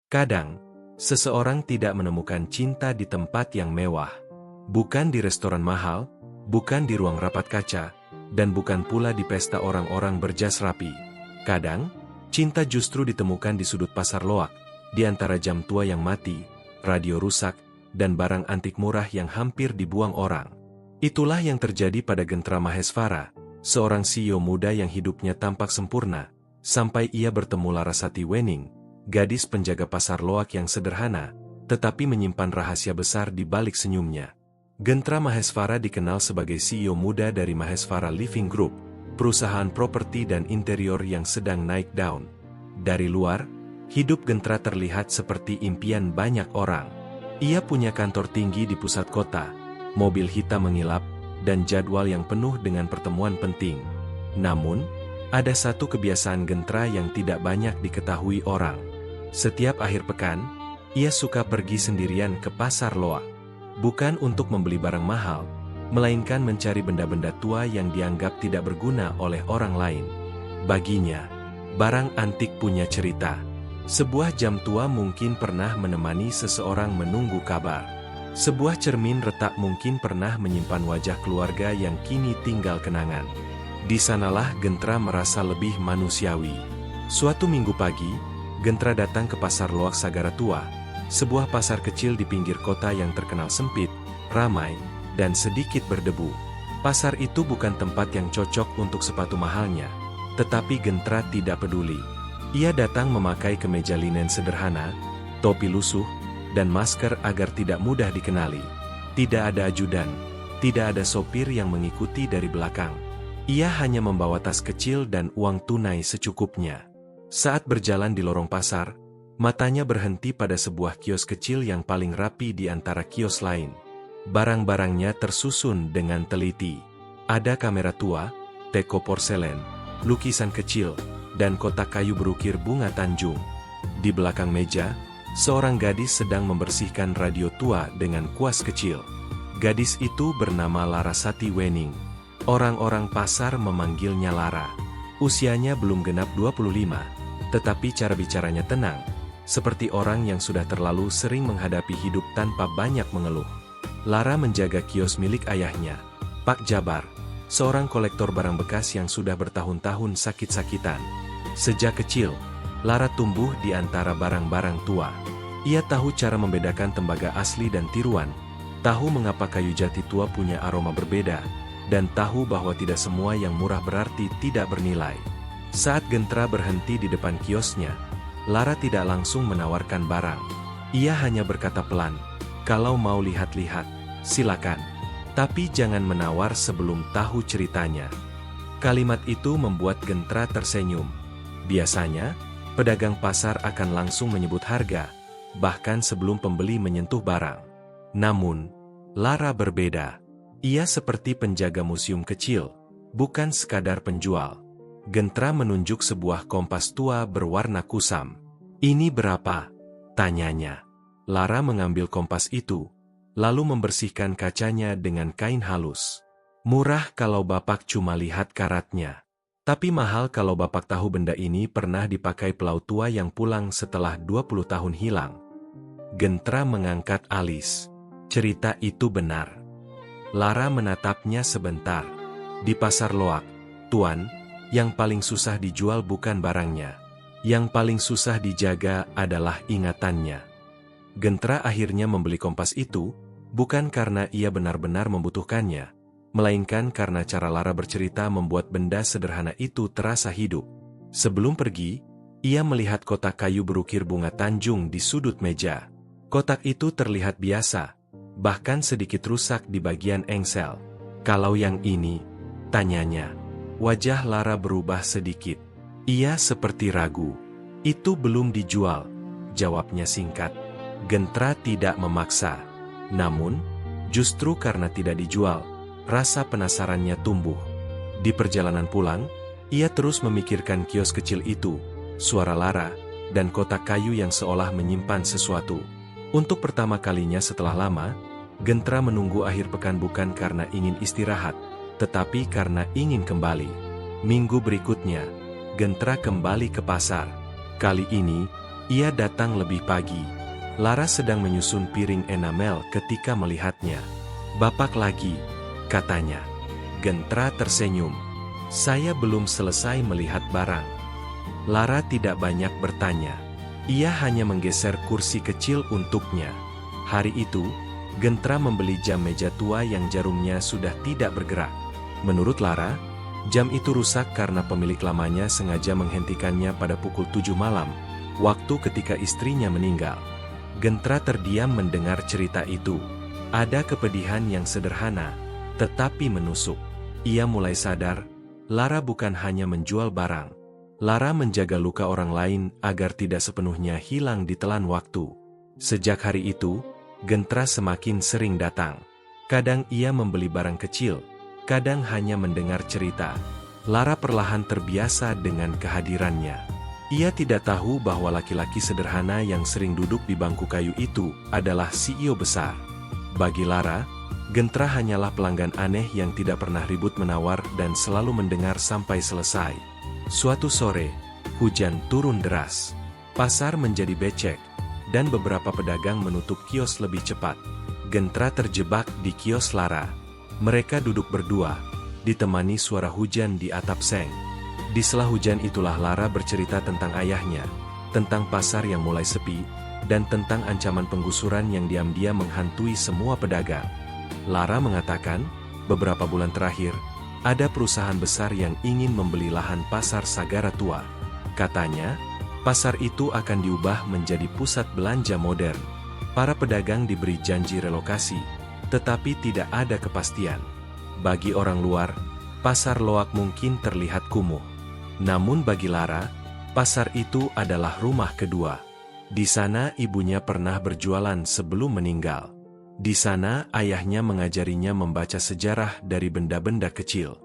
Kadang, seseorang tidak menemukan cinta di tempat yang mewah. Bukan di restoran mahal, bukan di ruang rapat kaca, dan bukan pula di pesta orang-orang berjas rapi. Kadang, cinta justru ditemukan di sudut pasar loak, di antara jam tua yang mati, radio rusak, dan barang antik murah yang hampir dibuang orang. Itulah yang terjadi pada Gentra Mahesvara, seorang CEO muda yang hidupnya tampak sempurna, sampai ia bertemu Larasati Wening, gadis penjaga pasar loak yang sederhana, tetapi menyimpan rahasia besar di balik senyumnya. Gentra Mahesvara dikenal sebagai CEO muda dari Mahesvara Living Group, perusahaan properti dan interior yang sedang naik daun. Dari luar, hidup Gentra terlihat seperti impian banyak orang. Ia punya kantor tinggi di pusat kota, mobil hitam mengilap, dan jadwal yang penuh dengan pertemuan penting. Namun, ada satu kebiasaan Gentra yang tidak banyak diketahui orang. Setiap akhir pekan, ia suka pergi sendirian ke pasar loak. Bukan untuk membeli barang mahal, melainkan mencari benda-benda tua yang dianggap tidak berguna oleh orang lain. Baginya, barang antik punya cerita. Sebuah jam tua mungkin pernah menemani seseorang menunggu kabar. Sebuah cermin retak mungkin pernah menyimpan wajah keluarga yang kini tinggal kenangan. Di sanalah Gentra merasa lebih manusiawi. Suatu minggu pagi, Gentra datang ke pasar loak Sagara Tua, sebuah pasar kecil di pinggir kota yang terkenal sempit, ramai, dan sedikit berdebu. Pasar itu bukan tempat yang cocok untuk sepatu mahalnya, tetapi Gentra tidak peduli. Ia datang memakai kemeja linen sederhana, topi lusuh, dan masker agar tidak mudah dikenali. Tidak ada ajudan, tidak ada sopir yang mengikuti dari belakang. Ia hanya membawa tas kecil dan uang tunai secukupnya. Saat berjalan di lorong pasar, matanya berhenti pada sebuah kios kecil yang paling rapi di antara kios lain. Barang-barangnya tersusun dengan teliti. Ada kamera tua, teko porselen, lukisan kecil, dan kotak kayu berukir bunga Tanjung. Di belakang meja, seorang gadis sedang membersihkan radio tua dengan kuas kecil. Gadis itu bernama Larasati Wening. Orang-orang pasar memanggilnya Lara. Usianya belum genap 25, tetapi cara bicaranya tenang, seperti orang yang sudah terlalu sering menghadapi hidup tanpa banyak mengeluh. Lara menjaga kios milik ayahnya, Pak Jabar, seorang kolektor barang bekas yang sudah bertahun-tahun sakit-sakitan. Sejak kecil, Lara tumbuh di antara barang-barang tua. Ia tahu cara membedakan tembaga asli dan tiruan, tahu mengapa kayu jati tua punya aroma berbeda, dan tahu bahwa tidak semua yang murah berarti tidak bernilai. Saat Gentra berhenti di depan kiosnya, Lara tidak langsung menawarkan barang. Ia hanya berkata pelan, "Kalau mau lihat-lihat, silakan. Tapi jangan menawar sebelum tahu ceritanya." Kalimat itu membuat Gentra tersenyum. Biasanya, pedagang pasar akan langsung menyebut harga, bahkan sebelum pembeli menyentuh barang. Namun, Lara berbeda. Ia seperti penjaga museum kecil, bukan sekadar penjual. Gentra menunjuk sebuah kompas tua berwarna kusam. "Ini berapa?" tanyanya. Lara mengambil kompas itu, lalu membersihkan kacanya dengan kain halus. "Murah kalau Bapak cuma lihat karatnya. Tapi mahal kalau Bapak tahu benda ini pernah dipakai pelaut tua yang pulang setelah 20 tahun hilang." Gentra mengangkat alis. Cerita itu benar. Lara menatapnya sebentar. "Di pasar loak, Tuan, yang paling susah dijual bukan barangnya. Yang paling susah dijaga adalah ingatannya." Gentra akhirnya membeli kompas itu, bukan karena ia benar-benar membutuhkannya, melainkan karena cara Lara bercerita membuat benda sederhana itu terasa hidup. Sebelum pergi, ia melihat kotak kayu berukir bunga Tanjung di sudut meja. Kotak itu terlihat biasa, bahkan sedikit rusak di bagian engsel. "Kalau yang ini?" tanyanya. Wajah Lara berubah sedikit. Ia seperti ragu. "Itu belum dijual," jawabnya singkat. Gentra tidak memaksa. Namun, justru karena tidak dijual, rasa penasarannya tumbuh. Di perjalanan pulang, ia terus memikirkan kios kecil itu, suara Lara, dan kotak kayu yang seolah menyimpan sesuatu. Untuk pertama kalinya setelah lama, Gentra menunggu akhir pekan bukan karena ingin istirahat, tetapi karena ingin kembali. Minggu berikutnya, Gentra kembali ke pasar. Kali ini, Ia datang lebih pagi. Lara sedang menyusun piring enamel ketika melihatnya. "Bapak lagi," katanya. Gentra tersenyum. "Saya belum selesai melihat barang." Lara tidak banyak bertanya. Ia hanya menggeser kursi kecil untuknya. Hari itu, Gentra membeli jam meja tua yang jarumnya sudah tidak bergerak. Menurut Lara, jam itu rusak karena pemilik lamanya sengaja menghentikannya pada pukul 7 malam, waktu ketika istrinya meninggal. Gentra terdiam mendengar cerita itu. Ada kepedihan yang sederhana, tetapi menusuk. Ia mulai sadar, Lara bukan hanya menjual barang. Lara menjaga luka orang lain agar tidak sepenuhnya hilang ditelan waktu. Sejak hari itu, Gentra semakin sering datang. Kadang ia membeli barang kecil, kadang hanya mendengar cerita. Lara perlahan terbiasa dengan kehadirannya. Ia tidak tahu bahwa laki-laki sederhana yang sering duduk di bangku kayu itu adalah CEO besar. Bagi Lara, Gentra hanyalah pelanggan aneh yang tidak pernah ribut menawar dan selalu mendengar sampai selesai. Suatu sore, hujan turun deras. Pasar menjadi becek, dan beberapa pedagang menutup kios lebih cepat. Gentra terjebak di kios Lara. Mereka duduk berdua, ditemani suara hujan di atap seng. Di sela hujan itulah Lara bercerita tentang ayahnya, tentang pasar yang mulai sepi, dan tentang ancaman penggusuran yang diam-diam menghantui semua pedagang. Lara mengatakan, beberapa bulan terakhir, ada perusahaan besar yang ingin membeli lahan pasar Sagara Tua. Katanya, pasar itu akan diubah menjadi pusat belanja modern. Para pedagang diberi janji relokasi, tetapi tidak ada kepastian. Bagi orang luar, pasar Loak mungkin terlihat kumuh. Namun bagi Lara, pasar itu adalah rumah kedua. Di sana ibunya pernah berjualan sebelum meninggal. Di sana ayahnya mengajarinya membaca sejarah dari benda-benda kecil.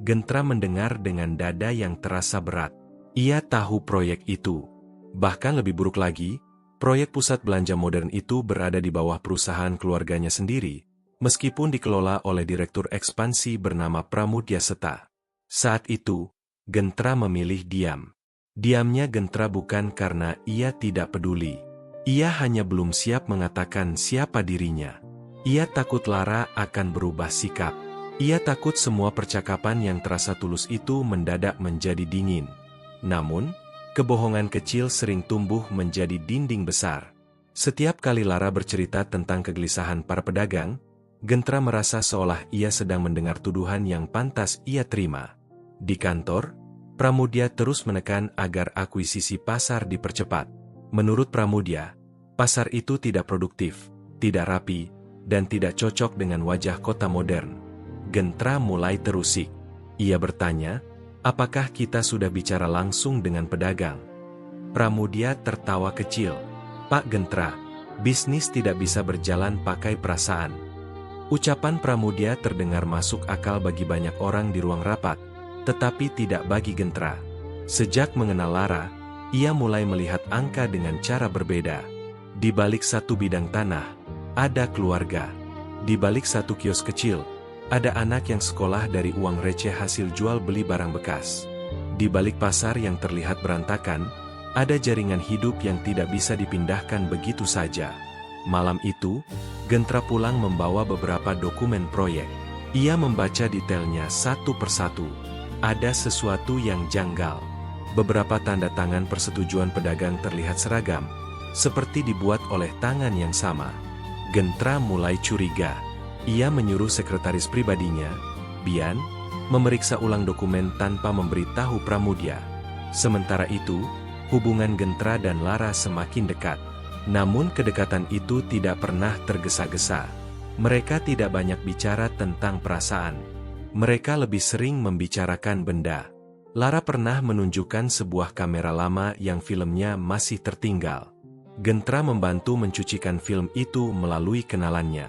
Gentra mendengar dengan dada yang terasa berat. Ia tahu proyek itu. Bahkan lebih buruk lagi, proyek pusat belanja modern itu berada di bawah perusahaan keluarganya sendiri, meskipun dikelola oleh direktur ekspansi bernama Pramudya Seta. Saat itu, Gentra memilih diam. Diamnya Gentra bukan karena ia tidak peduli. Ia hanya belum siap mengatakan siapa dirinya. Ia takut Lara akan berubah sikap. Ia takut semua percakapan yang terasa tulus itu mendadak menjadi dingin. Namun, kebohongan kecil sering tumbuh menjadi dinding besar. Setiap kali Lara bercerita tentang kegelisahan para pedagang, Gentra merasa seolah ia sedang mendengar tuduhan yang pantas ia terima. Di kantor, Pramudya terus menekan agar akuisisi pasar dipercepat. Menurut Pramudya, pasar itu tidak produktif, tidak rapi, dan tidak cocok dengan wajah kota modern. Gentra mulai terusik. Ia bertanya, apakah kita sudah bicara langsung dengan pedagang? Pramudya tertawa kecil. "Pak Gentra, bisnis tidak bisa berjalan pakai perasaan." Ucapan Pramudya terdengar masuk akal bagi banyak orang di ruang rapat, tetapi tidak bagi Gentra. Sejak mengenal Lara, ia mulai melihat angka dengan cara berbeda. Di balik satu bidang tanah, ada keluarga. Di balik satu kios kecil, ada anak yang sekolah dari uang receh hasil jual beli barang bekas. Di balik pasar yang terlihat berantakan, ada jaringan hidup yang tidak bisa dipindahkan begitu saja. Malam itu, Gentra pulang membawa beberapa dokumen proyek. Ia membaca detailnya satu persatu. Ada sesuatu yang janggal. Beberapa tanda tangan persetujuan pedagang terlihat seragam, seperti dibuat oleh tangan yang sama. Gentra mulai curiga. Ia menyuruh sekretaris pribadinya, Bian, memeriksa ulang dokumen tanpa memberitahu Pramudya. Sementara itu, hubungan Gentra dan Lara semakin dekat. Namun kedekatan itu tidak pernah tergesa-gesa. Mereka tidak banyak bicara tentang perasaan. Mereka lebih sering membicarakan benda. Lara pernah menunjukkan sebuah kamera lama yang filmnya masih tertinggal. Gentra membantu mencucikan film itu melalui kenalannya.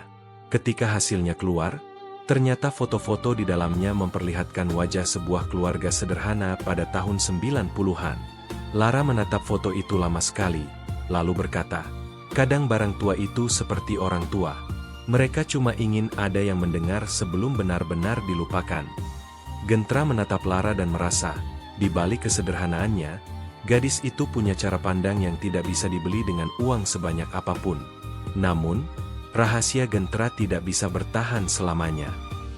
Ketika hasilnya keluar, ternyata foto-foto di dalamnya memperlihatkan wajah sebuah keluarga sederhana pada tahun 90-an. Lara menatap foto itu lama sekali, lalu berkata, "Kadang barang tua itu seperti orang tua. Mereka cuma ingin ada yang mendengar sebelum benar-benar dilupakan." Gentra menatap Lara dan merasa, di balik kesederhanaannya, Gadis itu punya cara pandang yang tidak bisa dibeli dengan uang sebanyak apapun. Namun, rahasia Gentra tidak bisa bertahan selamanya.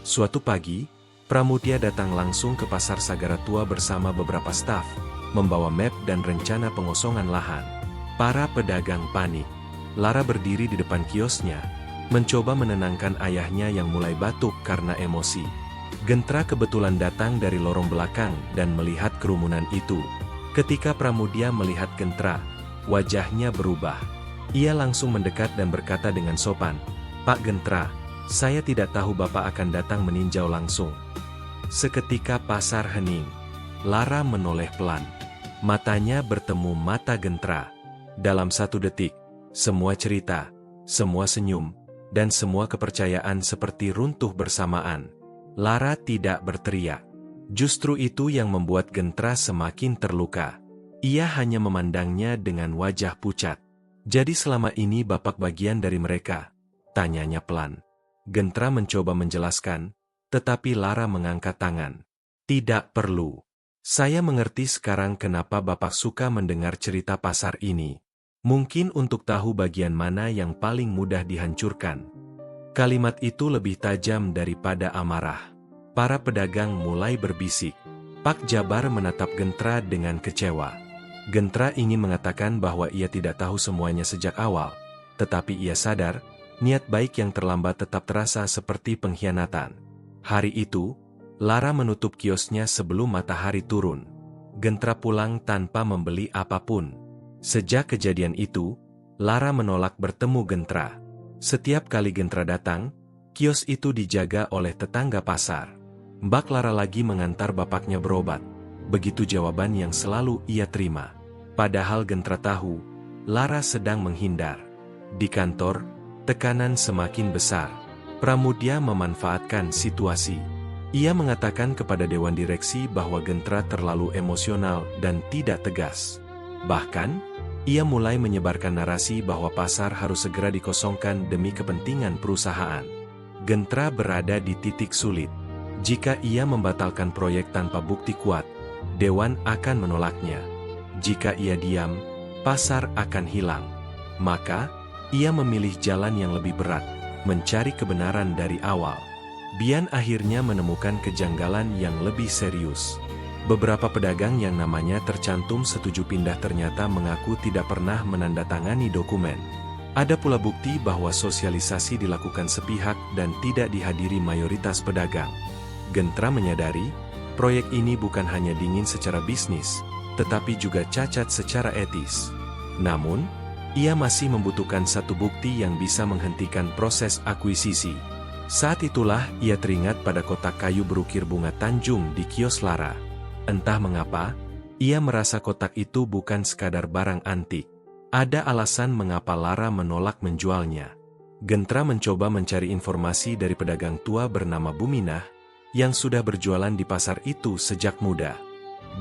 Suatu pagi, Pramudia datang langsung ke pasar Sagara Tua bersama beberapa staf, membawa map dan rencana pengosongan lahan. Para pedagang panik. Lara berdiri di depan kiosnya, mencoba menenangkan ayahnya yang mulai batuk karena emosi. Gentra kebetulan datang dari lorong belakang dan melihat kerumunan itu. Ketika Pramudia melihat Gentra, wajahnya berubah. Ia langsung mendekat dan berkata dengan sopan, "Pak Gentra, saya tidak tahu Bapak akan datang meninjau langsung." Seketika pasar hening. Lara menoleh pelan. Matanya bertemu mata Gentra. Dalam 1 detik, semua cerita, semua senyum, dan semua kepercayaan seperti runtuh bersamaan. Lara tidak berteriak. Justru itu yang membuat Gentra semakin terluka. Ia hanya memandangnya dengan wajah pucat. "Jadi selama ini Bapak bagian dari mereka?" tanyanya pelan. Gentra mencoba menjelaskan, tetapi Lara mengangkat tangan. "Tidak perlu. Saya mengerti sekarang kenapa Bapak suka mendengar cerita pasar ini. Mungkin untuk tahu bagian mana yang paling mudah dihancurkan." Kalimat itu lebih tajam daripada amarah. Para pedagang mulai berbisik. Pak Jabar menatap Gentra dengan kecewa. Gentra ingin mengatakan bahwa ia tidak tahu semuanya sejak awal, tetapi ia sadar, niat baik yang terlambat tetap terasa seperti pengkhianatan. Hari itu, Lara menutup kiosnya sebelum matahari turun. Gentra pulang tanpa membeli apapun. Sejak kejadian itu, Lara menolak bertemu Gentra. Setiap kali Gentra datang, kios itu dijaga oleh tetangga pasar. "Mbak Lara lagi mengantar bapaknya berobat." Begitu jawaban yang selalu ia terima. Padahal Gentra tahu, Lara sedang menghindar. Di kantor, tekanan semakin besar. Pramudia memanfaatkan situasi. Ia mengatakan kepada dewan direksi bahwa Gentra terlalu emosional dan tidak tegas. Bahkan, ia mulai menyebarkan narasi bahwa pasar harus segera dikosongkan demi kepentingan perusahaan. Gentra berada di titik sulit. Jika ia membatalkan proyek tanpa bukti kuat, dewan akan menolaknya. Jika ia diam, pasar akan hilang. Maka, ia memilih jalan yang lebih berat, mencari kebenaran dari awal. Bian akhirnya menemukan kejanggalan yang lebih serius. Beberapa pedagang yang namanya tercantum setuju pindah ternyata mengaku tidak pernah menandatangani dokumen. Ada pula bukti bahwa sosialisasi dilakukan sepihak dan tidak dihadiri mayoritas pedagang. Gentra menyadari, proyek ini bukan hanya dingin secara bisnis, tetapi juga cacat secara etis. Namun, ia masih membutuhkan satu bukti yang bisa menghentikan proses akuisisi. Saat itulah ia teringat pada kotak kayu berukir bunga Tanjung di kios Lara. Entah mengapa, ia merasa kotak itu bukan sekadar barang antik. Ada alasan mengapa Lara menolak menjualnya. Gentra mencoba mencari informasi dari pedagang tua bernama Buminah, yang sudah berjualan di pasar itu sejak muda.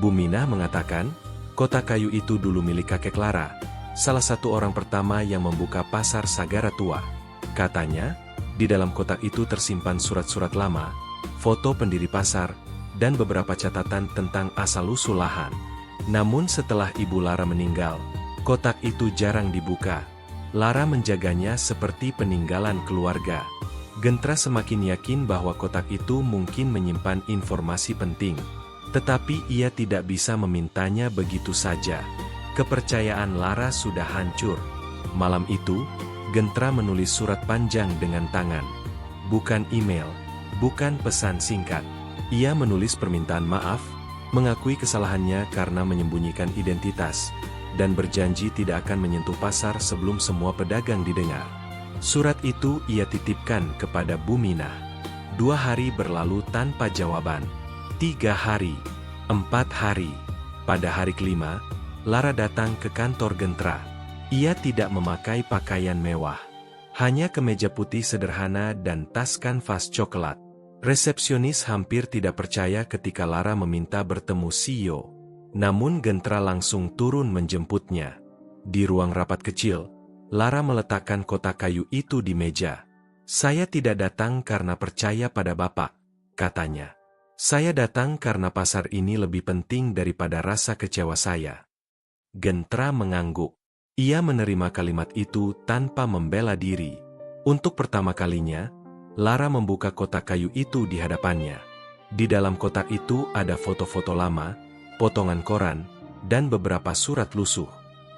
Buminah mengatakan, kotak kayu itu dulu milik kakek Lara, salah satu orang pertama yang membuka pasar Sagara Tua. Katanya, di dalam kotak itu tersimpan surat-surat lama, foto pendiri pasar, dan beberapa catatan tentang asal-usul lahan. Namun setelah Ibu Lara meninggal, kotak itu jarang dibuka. Lara menjaganya seperti peninggalan keluarga. Gentra semakin yakin bahwa kotak itu mungkin menyimpan informasi penting. Tetapi ia tidak bisa memintanya begitu saja. Kepercayaan Lara sudah hancur. Malam itu, Gentra menulis surat panjang dengan tangan. Bukan email, bukan pesan singkat. Ia menulis permintaan maaf, mengakui kesalahannya karena menyembunyikan identitas, dan berjanji tidak akan menyentuh pasar sebelum semua pedagang didengar. Surat itu ia titipkan kepada Buminah. 2 hari berlalu tanpa jawaban. 3 hari, 4 hari. Pada hari kelima, Lara datang ke kantor Gentra. Ia tidak memakai pakaian mewah. Hanya kemeja putih sederhana dan tas kanvas coklat. Resepsionis hampir tidak percaya ketika Lara meminta bertemu CEO. Namun Gentra langsung turun menjemputnya. Di ruang rapat kecil, Lara meletakkan kotak kayu itu di meja. "Saya tidak datang karena percaya pada Bapak," katanya. "Saya datang karena pasar ini lebih penting daripada rasa kecewa saya." Gentra mengangguk. Ia menerima kalimat itu tanpa membela diri. Untuk pertama kalinya, Lara membuka kotak kayu itu di hadapannya. Di dalam kotak itu ada foto-foto lama, potongan koran, dan beberapa surat lusuh.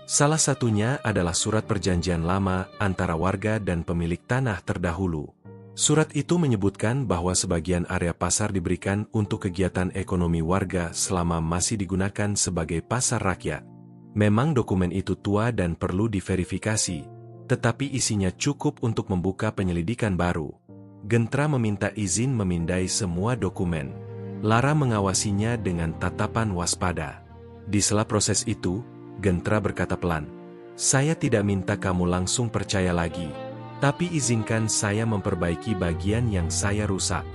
Salah satunya adalah surat perjanjian lama antara warga dan pemilik tanah terdahulu. Surat itu menyebutkan bahwa sebagian area pasar diberikan untuk kegiatan ekonomi warga selama masih digunakan sebagai pasar rakyat. Memang dokumen itu tua dan perlu diverifikasi, tetapi isinya cukup untuk membuka penyelidikan baru. Gentra meminta izin memindai semua dokumen. Lara mengawasinya dengan tatapan waspada. Di sela proses itu, Gentra berkata pelan, "Saya tidak minta kamu langsung percaya lagi, tapi izinkan saya memperbaiki bagian yang saya rusak."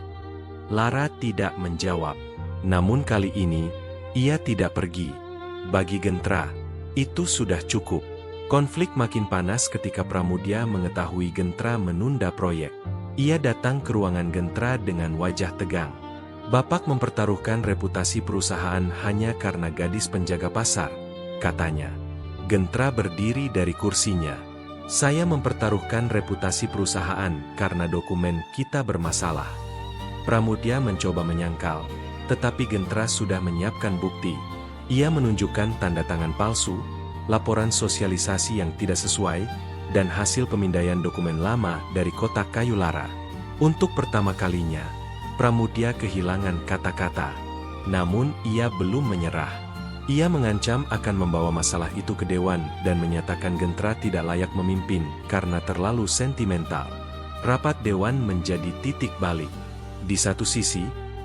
Lara tidak menjawab. Namun kali ini, ia tidak pergi. Bagi Gentra, itu sudah cukup. Konflik makin panas ketika Pramudia mengetahui Gentra menunda proyek. Ia datang ke ruangan Gentra dengan wajah tegang. "Bapak mempertaruhkan reputasi perusahaan hanya karena gadis penjaga pasar," katanya. Gentra berdiri dari kursinya. "Saya mempertaruhkan reputasi perusahaan karena dokumen kita bermasalah." Pramudia mencoba menyangkal, tetapi Gentra sudah menyiapkan bukti. Ia menunjukkan tanda tangan palsu, laporan sosialisasi yang tidak sesuai, dan hasil pemindaian dokumen lama dari kotak kayu Lara. Untuk pertama kalinya, Pramudia kehilangan kata-kata. Namun ia belum menyerah. Ia mengancam akan membawa masalah itu ke Dewan dan menyatakan Gentra tidak layak memimpin karena terlalu sentimental. Rapat Dewan menjadi titik balik. Di satu sisi,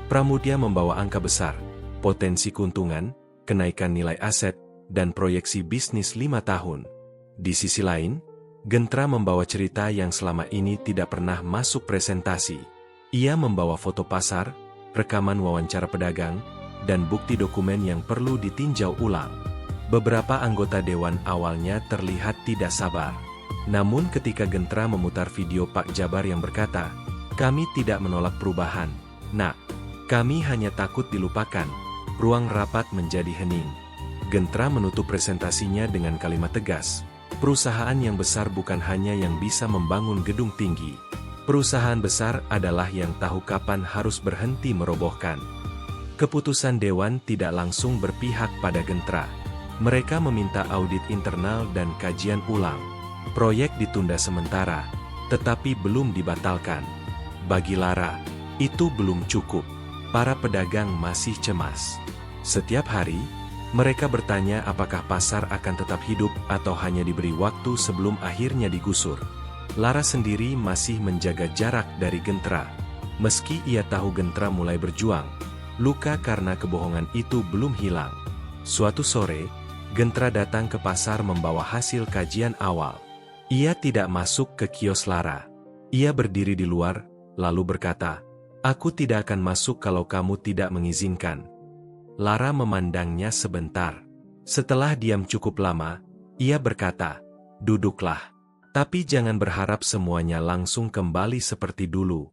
Pramudia membawa angka besar, potensi keuntungan, kenaikan nilai aset, dan proyeksi bisnis 5 tahun. Di sisi lain, Gentra membawa cerita yang selama ini tidak pernah masuk presentasi. Ia membawa foto pasar, rekaman wawancara pedagang, dan bukti dokumen yang perlu ditinjau ulang. Beberapa anggota Dewan awalnya terlihat tidak sabar. Namun ketika Gentra memutar video Pak Jabar yang berkata, "Kami tidak menolak perubahan, Nak. Kami hanya takut dilupakan," ruang rapat menjadi hening. Gentra menutup presentasinya dengan kalimat tegas, "Perusahaan yang besar bukan hanya yang bisa membangun gedung tinggi. Perusahaan besar adalah yang tahu kapan harus berhenti merobohkan." Keputusan Dewan tidak langsung berpihak pada Gentra. Mereka meminta audit internal dan kajian ulang. Proyek ditunda sementara, tetapi belum dibatalkan. Bagi Lara, itu belum cukup. Para pedagang masih cemas. Setiap hari, mereka bertanya apakah pasar akan tetap hidup atau hanya diberi waktu sebelum akhirnya digusur. Lara sendiri masih menjaga jarak dari Gentra. Meski ia tahu Gentra mulai berjuang, luka karena kebohongan itu belum hilang. Suatu sore, Gentra datang ke pasar membawa hasil kajian awal. Ia tidak masuk ke kios Lara. Ia berdiri di luar, lalu berkata, "Aku tidak akan masuk kalau kamu tidak mengizinkan." Lara memandangnya sebentar. Setelah diam cukup lama, ia berkata, "Duduklah. Tapi jangan berharap semuanya langsung kembali seperti dulu."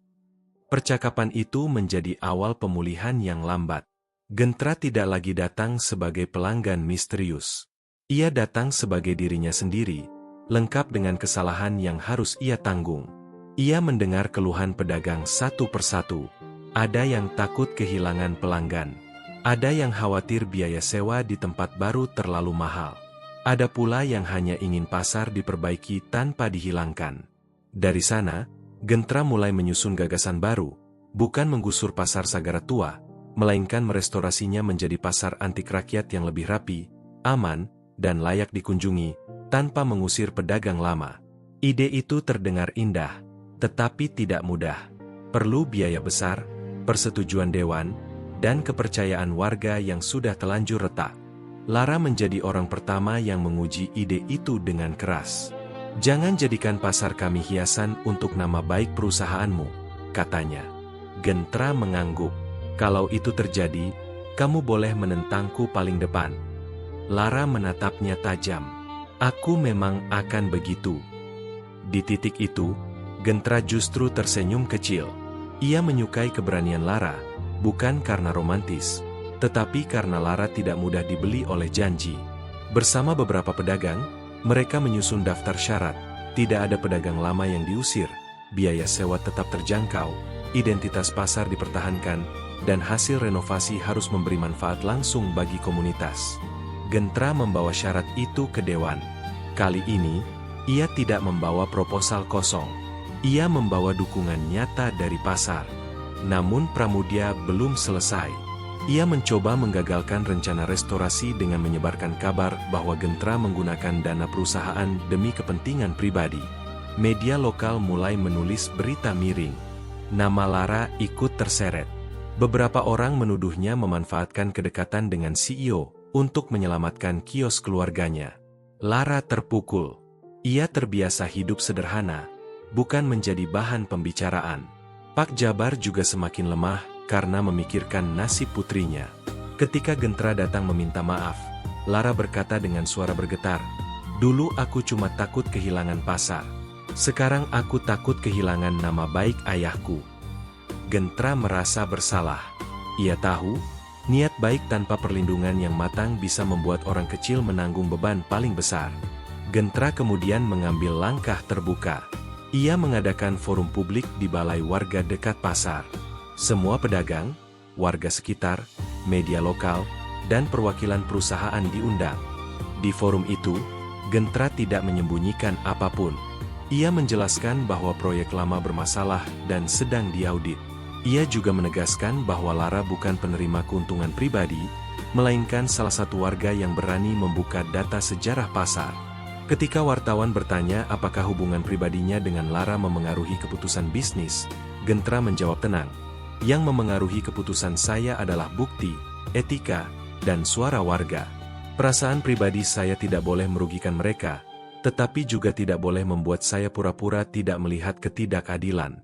Percakapan itu menjadi awal pemulihan yang lambat. Gentra tidak lagi datang sebagai pelanggan misterius. Ia datang sebagai dirinya sendiri, lengkap dengan kesalahan yang harus ia tanggung. Ia mendengar keluhan pedagang satu persatu. Ada yang takut kehilangan pelanggan. Ada yang khawatir biaya sewa di tempat baru terlalu mahal. Ada pula yang hanya ingin pasar diperbaiki tanpa dihilangkan. Dari sana, Gentra mulai menyusun gagasan baru, bukan menggusur pasar Sagara tua, melainkan merestorasinya menjadi pasar antik rakyat yang lebih rapi, aman, dan layak dikunjungi, tanpa mengusir pedagang lama. Ide itu terdengar indah, tetapi tidak mudah. Perlu biaya besar, persetujuan Dewan, dan kepercayaan warga yang sudah telanjur retak. Lara menjadi orang pertama yang menguji ide itu dengan keras. "Jangan jadikan pasar kami hiasan untuk nama baik perusahaanmu," katanya. Gentra mengangguk. "Kalau itu terjadi, kamu boleh menentangku paling depan." Lara menatapnya tajam. "Aku memang akan begitu." Di titik itu, Gentra justru tersenyum kecil. Ia menyukai keberanian Lara, bukan karena romantis, tetapi karena Lara tidak mudah dibeli oleh janji. Bersama beberapa pedagang, mereka menyusun daftar syarat. Tidak ada pedagang lama yang diusir, biaya sewa tetap terjangkau, identitas pasar dipertahankan, dan hasil renovasi harus memberi manfaat langsung bagi komunitas. Gentra membawa syarat itu ke Dewan. Kali ini, ia tidak membawa proposal kosong. Ia membawa dukungan nyata dari pasar. Namun Pramudia belum selesai. Ia mencoba menggagalkan rencana restorasi dengan menyebarkan kabar bahwa Gentra menggunakan dana perusahaan demi kepentingan pribadi. Media lokal mulai menulis berita miring. Nama Lara ikut terseret. Beberapa orang menuduhnya memanfaatkan kedekatan dengan CEO untuk menyelamatkan kios keluarganya. Lara terpukul. Ia terbiasa hidup sederhana, bukan menjadi bahan pembicaraan. Pak Jabar juga semakin lemah karena memikirkan nasib putrinya. Ketika Gentra datang meminta maaf, Lara berkata dengan suara bergetar, "Dulu aku cuma takut kehilangan pasar. Sekarang aku takut kehilangan nama baik ayahku." Gentra merasa bersalah. Ia tahu, niat baik tanpa perlindungan yang matang bisa membuat orang kecil menanggung beban paling besar. Gentra kemudian mengambil langkah terbuka. Ia mengadakan forum publik di balai warga dekat pasar. Semua pedagang, warga sekitar, media lokal, dan perwakilan perusahaan diundang. Di forum itu, Gentra tidak menyembunyikan apapun. Ia menjelaskan bahwa proyek lama bermasalah dan sedang diaudit. Ia juga menegaskan bahwa Lara bukan penerima keuntungan pribadi, melainkan salah satu warga yang berani membuka data sejarah pasar. Ketika wartawan bertanya apakah hubungan pribadinya dengan Lara memengaruhi keputusan bisnis, Gentra menjawab tenang. Yang memengaruhi keputusan saya adalah bukti, etika, dan suara warga. Perasaan pribadi saya tidak boleh merugikan mereka, tetapi juga tidak boleh membuat saya pura-pura tidak melihat ketidakadilan.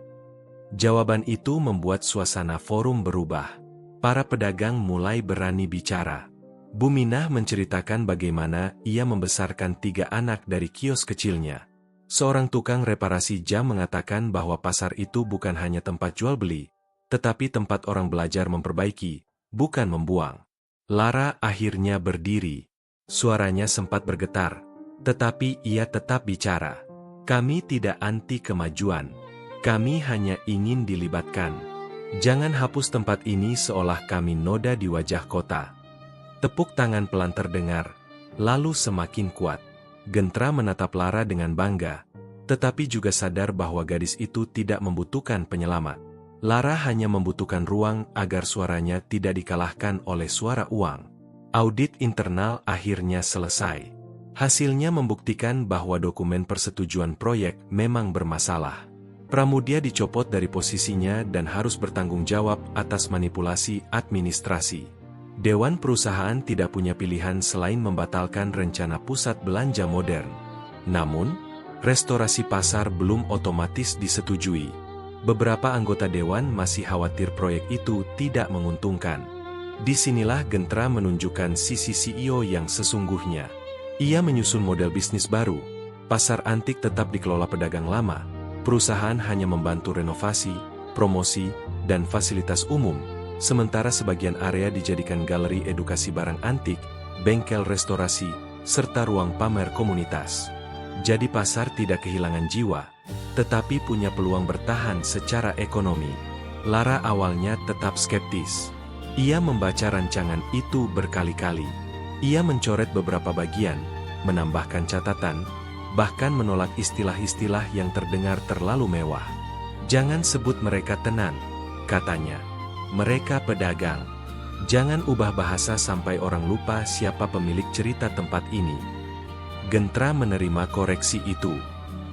Jawaban itu membuat suasana forum berubah. Para pedagang mulai berani bicara. Buminah menceritakan bagaimana ia membesarkan 3 anak dari kios kecilnya. Seorang tukang reparasi jam mengatakan bahwa pasar itu bukan hanya tempat jual beli, tetapi tempat orang belajar memperbaiki, bukan membuang. Lara akhirnya berdiri. Suaranya sempat bergetar, tetapi ia tetap bicara. Kami tidak anti kemajuan. Kami hanya ingin dilibatkan. Jangan hapus tempat ini seolah kami noda di wajah kota. Tepuk tangan pelan terdengar, lalu semakin kuat. Gentra menatap Lara dengan bangga, tetapi juga sadar bahwa gadis itu tidak membutuhkan penyelamat. Lara hanya membutuhkan ruang agar suaranya tidak dikalahkan oleh suara uang. Audit internal akhirnya selesai. Hasilnya membuktikan bahwa dokumen persetujuan proyek memang bermasalah. Pramudia dicopot dari posisinya dan harus bertanggung jawab atas manipulasi administrasi. Dewan perusahaan tidak punya pilihan selain membatalkan rencana pusat belanja modern. Namun, restorasi pasar belum otomatis disetujui. Beberapa anggota dewan masih khawatir proyek itu tidak menguntungkan. Disinilah Gentra menunjukkan sisi CEO yang sesungguhnya. Ia menyusun model bisnis baru. Pasar antik tetap dikelola pedagang lama. Perusahaan hanya membantu renovasi, promosi, dan fasilitas umum, sementara sebagian area dijadikan galeri edukasi barang antik, bengkel restorasi, serta ruang pamer komunitas. Jadi pasar tidak kehilangan jiwa, tetapi punya peluang bertahan secara ekonomi. Lara awalnya tetap skeptis. Ia membaca rancangan itu berkali-kali. Ia mencoret beberapa bagian, menambahkan catatan, bahkan menolak istilah-istilah yang terdengar terlalu mewah. Jangan sebut mereka tenan, katanya. Mereka pedagang. Jangan ubah bahasa sampai orang lupa siapa pemilik cerita tempat ini. Gentra menerima koreksi itu.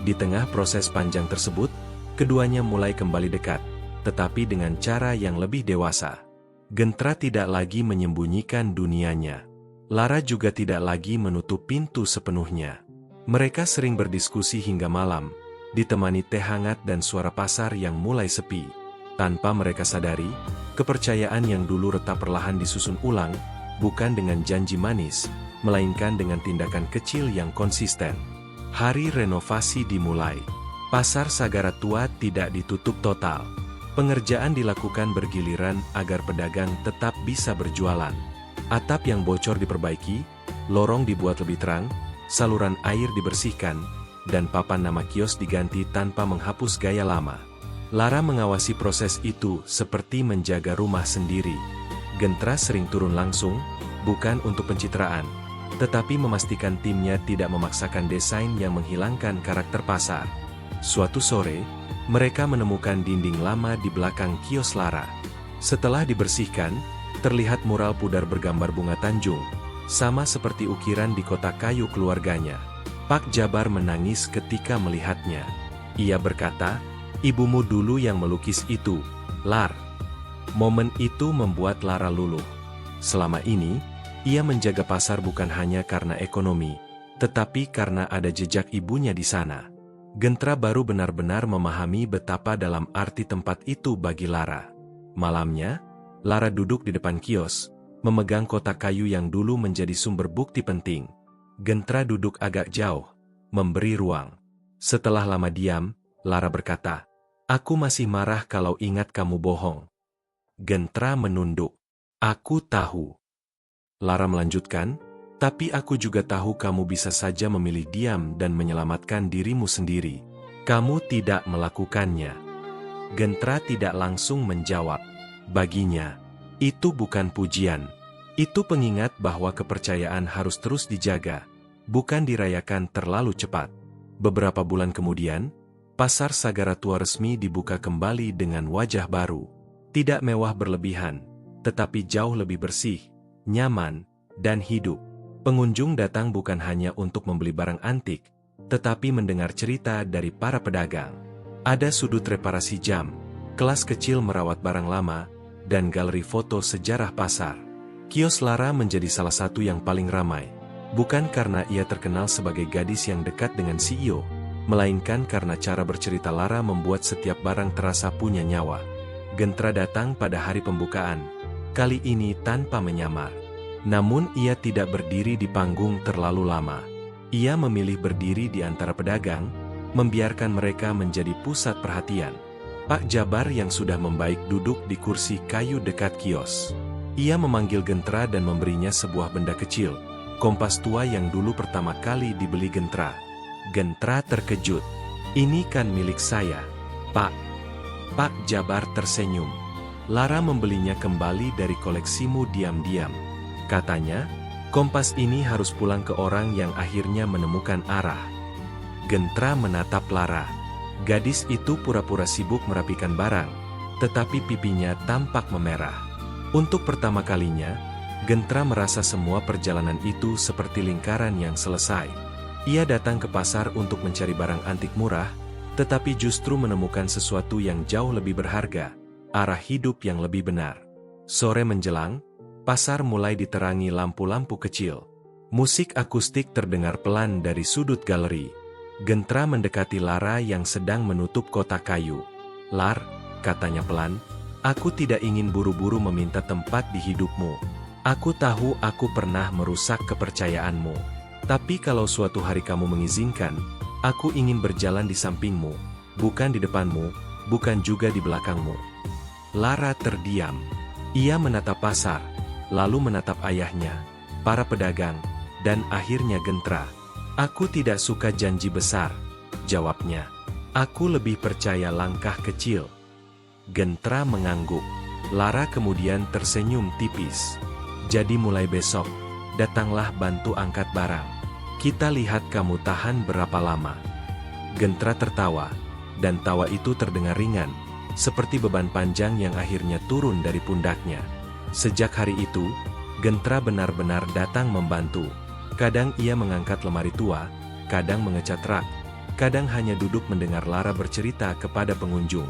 Di tengah proses panjang tersebut, keduanya mulai kembali dekat, tetapi dengan cara yang lebih dewasa. Gentra tidak lagi menyembunyikan dunianya. Lara juga tidak lagi menutup pintu sepenuhnya. Mereka sering berdiskusi hingga malam, ditemani teh hangat dan suara pasar yang mulai sepi. Tanpa mereka sadari, kepercayaan yang dulu retak perlahan disusun ulang, bukan dengan janji manis, melainkan dengan tindakan kecil yang konsisten. Hari renovasi dimulai. Pasar Sagara Tua tidak ditutup total. Pengerjaan dilakukan bergiliran agar pedagang tetap bisa berjualan. Atap yang bocor diperbaiki, lorong dibuat lebih terang, saluran air dibersihkan, dan papan nama kios diganti tanpa menghapus gaya lama. Lara mengawasi proses itu seperti menjaga rumah sendiri. Gentra sering turun langsung, bukan untuk pencitraan, tetapi memastikan timnya tidak memaksakan desain yang menghilangkan karakter pasar. Suatu sore, mereka menemukan dinding lama di belakang kios Lara. Setelah dibersihkan, terlihat mural pudar bergambar bunga Tanjung, sama seperti ukiran di kotak kayu keluarganya. Pak Jabar menangis ketika melihatnya. Ia berkata, "Ibumu dulu yang melukis itu, Lar." Momen itu membuat Lara luluh. Selama ini, ia menjaga pasar bukan hanya karena ekonomi, tetapi karena ada jejak ibunya di sana. Gentra baru benar-benar memahami betapa dalam arti tempat itu bagi Lara. Malamnya, Lara duduk di depan kios, memegang kotak kayu yang dulu menjadi sumber bukti penting. Gentra duduk agak jauh, memberi ruang. Setelah lama diam, Lara berkata, "Aku masih marah kalau ingat kamu bohong." Gentra menunduk. "Aku tahu." Lara melanjutkan, "Tapi aku juga tahu kamu bisa saja memilih diam dan menyelamatkan dirimu sendiri. Kamu tidak melakukannya." Gentra tidak langsung menjawab. Baginya, itu bukan pujian. Itu pengingat bahwa kepercayaan harus terus dijaga, bukan dirayakan terlalu cepat. Beberapa bulan kemudian, Pasar Sagaratua resmi dibuka kembali dengan wajah baru. Tidak mewah berlebihan, tetapi jauh lebih bersih, nyaman, dan hidup. Pengunjung datang bukan hanya untuk membeli barang antik, tetapi mendengar cerita dari para pedagang. Ada sudut reparasi jam, kelas kecil merawat barang lama, dan galeri foto sejarah pasar. Kios Lara menjadi salah satu yang paling ramai, bukan karena ia terkenal sebagai gadis yang dekat dengan CEO, melainkan karena cara bercerita Lara membuat setiap barang terasa punya nyawa. Gentra datang pada hari pembukaan, kali ini tanpa menyamar. Namun ia tidak berdiri di panggung terlalu lama. Ia memilih berdiri di antara pedagang, membiarkan mereka menjadi pusat perhatian. Pak Jabar yang sudah membaik duduk di kursi kayu dekat kios. Ia memanggil Gentra dan memberinya sebuah benda kecil, kompas tua yang dulu pertama kali dibeli Gentra. Gentra terkejut. "Ini kan milik saya, Pak." Pak Jabar tersenyum. "Lara membelinya kembali dari koleksimu diam-diam," katanya. "Kompas ini harus pulang ke orang yang akhirnya menemukan arah." Gentra menatap Lara. Gadis itu pura-pura sibuk merapikan barang, tetapi pipinya tampak memerah. Untuk pertama kalinya, Gentra merasa semua perjalanan itu seperti lingkaran yang selesai. Ia datang ke pasar untuk mencari barang antik murah, tetapi justru menemukan sesuatu yang jauh lebih berharga, arah hidup yang lebih benar. Sore menjelang, pasar mulai diterangi lampu-lampu kecil. Musik akustik terdengar pelan dari sudut galeri. Gentra mendekati Lara yang sedang menutup kotak kayu. "Lar," katanya pelan, "aku tidak ingin buru-buru meminta tempat di hidupmu. Aku tahu aku pernah merusak kepercayaanmu. Tapi kalau suatu hari kamu mengizinkan, aku ingin berjalan di sampingmu, bukan di depanmu, bukan juga di belakangmu." Lara terdiam. Ia menatap pasar, lalu menatap ayahnya, para pedagang, dan akhirnya Gentra. "Aku tidak suka janji besar," jawabnya. "Aku lebih percaya langkah kecil." Gentra mengangguk. Lara kemudian tersenyum tipis. "Jadi mulai besok, datanglah bantu angkat barang. Kita lihat kamu tahan berapa lama." Gentra tertawa, dan tawa itu terdengar ringan, seperti beban panjang yang akhirnya turun dari pundaknya. Sejak hari itu, Gentra benar-benar datang membantu. Kadang ia mengangkat lemari tua, kadang mengecat rak, kadang hanya duduk mendengar Lara bercerita kepada pengunjung.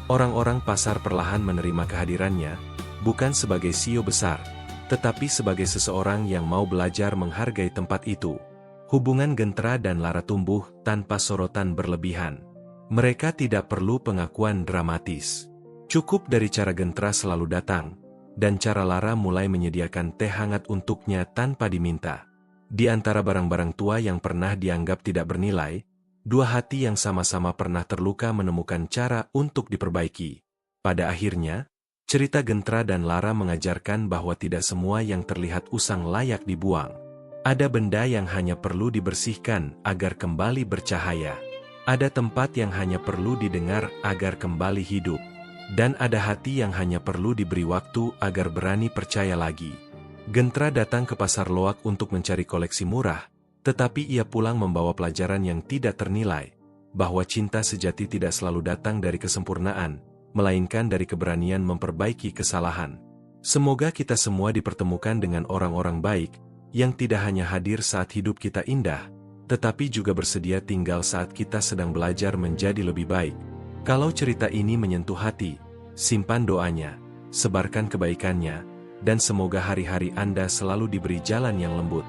Orang-orang pasar perlahan menerima kehadirannya, bukan sebagai CEO besar, tetapi sebagai seseorang yang mau belajar menghargai tempat itu. Hubungan Gentra dan Lara tumbuh tanpa sorotan berlebihan. Mereka tidak perlu pengakuan dramatis. Cukup dari cara Gentra selalu datang, dan cara Lara mulai menyediakan teh hangat untuknya tanpa diminta. Di antara barang-barang tua yang pernah dianggap tidak bernilai, dua hati yang sama-sama pernah terluka menemukan cara untuk diperbaiki. Pada akhirnya, cerita Gentra dan Lara mengajarkan bahwa tidak semua yang terlihat usang layak dibuang. Ada benda yang hanya perlu dibersihkan agar kembali bercahaya. Ada tempat yang hanya perlu didengar agar kembali hidup. Dan ada hati yang hanya perlu diberi waktu agar berani percaya lagi. Gentra datang ke pasar loak untuk mencari koleksi murah, tetapi ia pulang membawa pelajaran yang tidak ternilai, bahwa cinta sejati tidak selalu datang dari kesempurnaan, melainkan dari keberanian memperbaiki kesalahan. Semoga kita semua dipertemukan dengan orang-orang baik, yang tidak hanya hadir saat hidup kita indah, tetapi juga bersedia tinggal saat kita sedang belajar menjadi lebih baik. Kalau cerita ini menyentuh hati, simpan doanya, sebarkan kebaikannya, dan semoga hari-hari Anda selalu diberi jalan yang lembut.